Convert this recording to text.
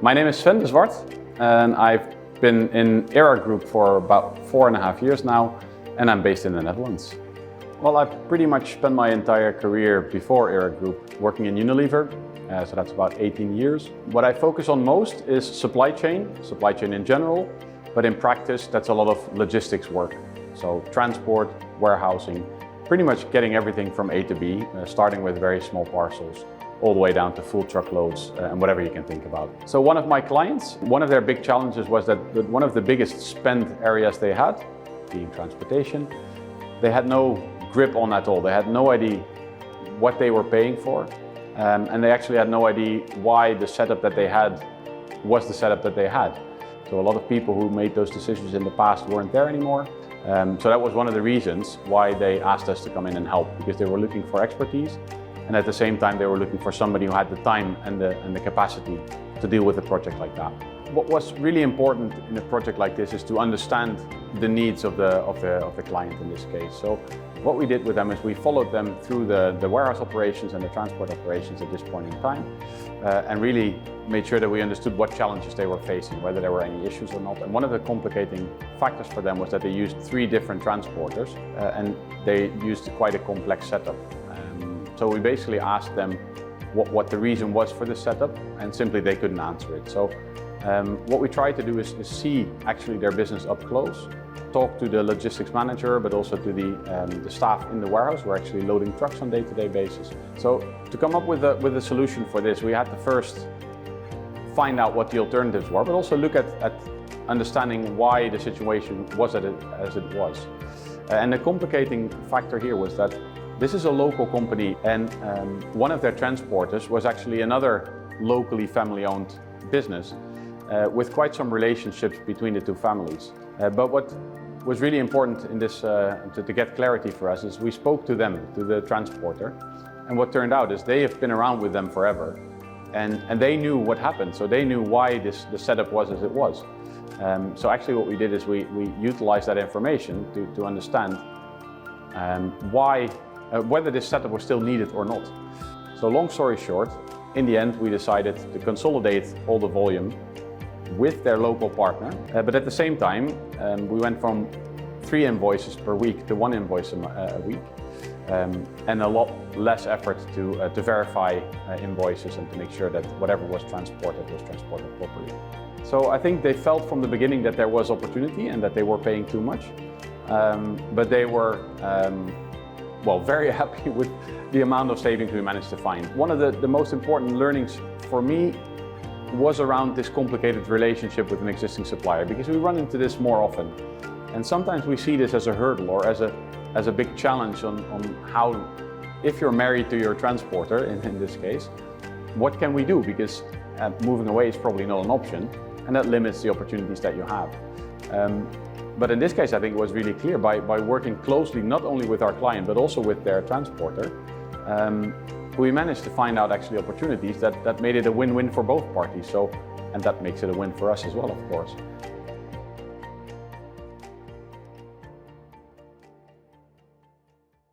My name is Sven de Zwart and I've been in ERA Group for about 4.5 years now, and I'm based in the Netherlands. Well, I've pretty much spent my entire career before ERA Group working in Unilever, so that's about 18 years. What I focus on most is supply chain in general, but in practice that's a lot of logistics work. So transport, warehousing, pretty much getting everything from A to B, starting with very small parcels, all the way down to full truckloads and whatever you can think about. So one of my clients, one of their big challenges was that one of the biggest spend areas they had, being transportation, they had no grip on at all. They had no idea what they were paying for, and they actually had no idea why the setup that they had was the setup that they had. So a lot of people who made those decisions in the past weren't there anymore. So that was one of the reasons why they asked us to come in and help, because they were looking for expertise. And at the same time, they were looking for somebody who had the time and the capacity to deal with a project like that. What was really important in a project like this is to understand the needs of the client in this case. So what we did with them is we followed them through the warehouse operations and the transport operations at this point in time, and really made sure that we understood what challenges they were facing, whether there were any issues or not. And one of the complicating factors for them was that they used 3 different transporters, and they used quite a complex setup. So we basically asked them what the reason was for this setup, and simply they couldn't answer it. So what we tried to do is see actually their business up close, talk to the logistics manager, but also to the staff in the warehouse who are actually loading trucks on a day-to-day basis. So to come up with a solution for this, we had to first find out what the alternatives were, but also look at understanding why the situation was as it was. And the complicating factor here was that this is a local company, and one of their transporters was actually another locally family-owned business with quite some relationships between the 2 families. But what was really important in this, to get clarity for us, is we spoke to them, to the transporter, and what turned out is they have been around with them forever, and they knew what happened, so they knew why the setup was as it was. So actually what we did is we utilized that information to understand whether this setup was still needed or not. So long story short, in the end we decided to consolidate all the volume with their local partner, but at the same time we went from 3 invoices per week to 1 invoice a week, and a lot less effort to verify invoices and to make sure that whatever was transported properly. So I think they felt from the beginning that there was opportunity and that they were paying too much, but they were very happy with the amount of savings we managed to find. One of the most important learnings for me was around this complicated relationship with an existing supplier, because we run into this more often. And sometimes we see this as a hurdle or as a big challenge on how, if you're married to your transporter, in this case, what can we do? Because moving away is probably not an option, and that limits the opportunities that you have. But in this case, I think it was really clear by working closely not only with our client but also with their transporter, we managed to find out actually opportunities that made it a win-win for both parties. And that makes it a win for us as well, of course.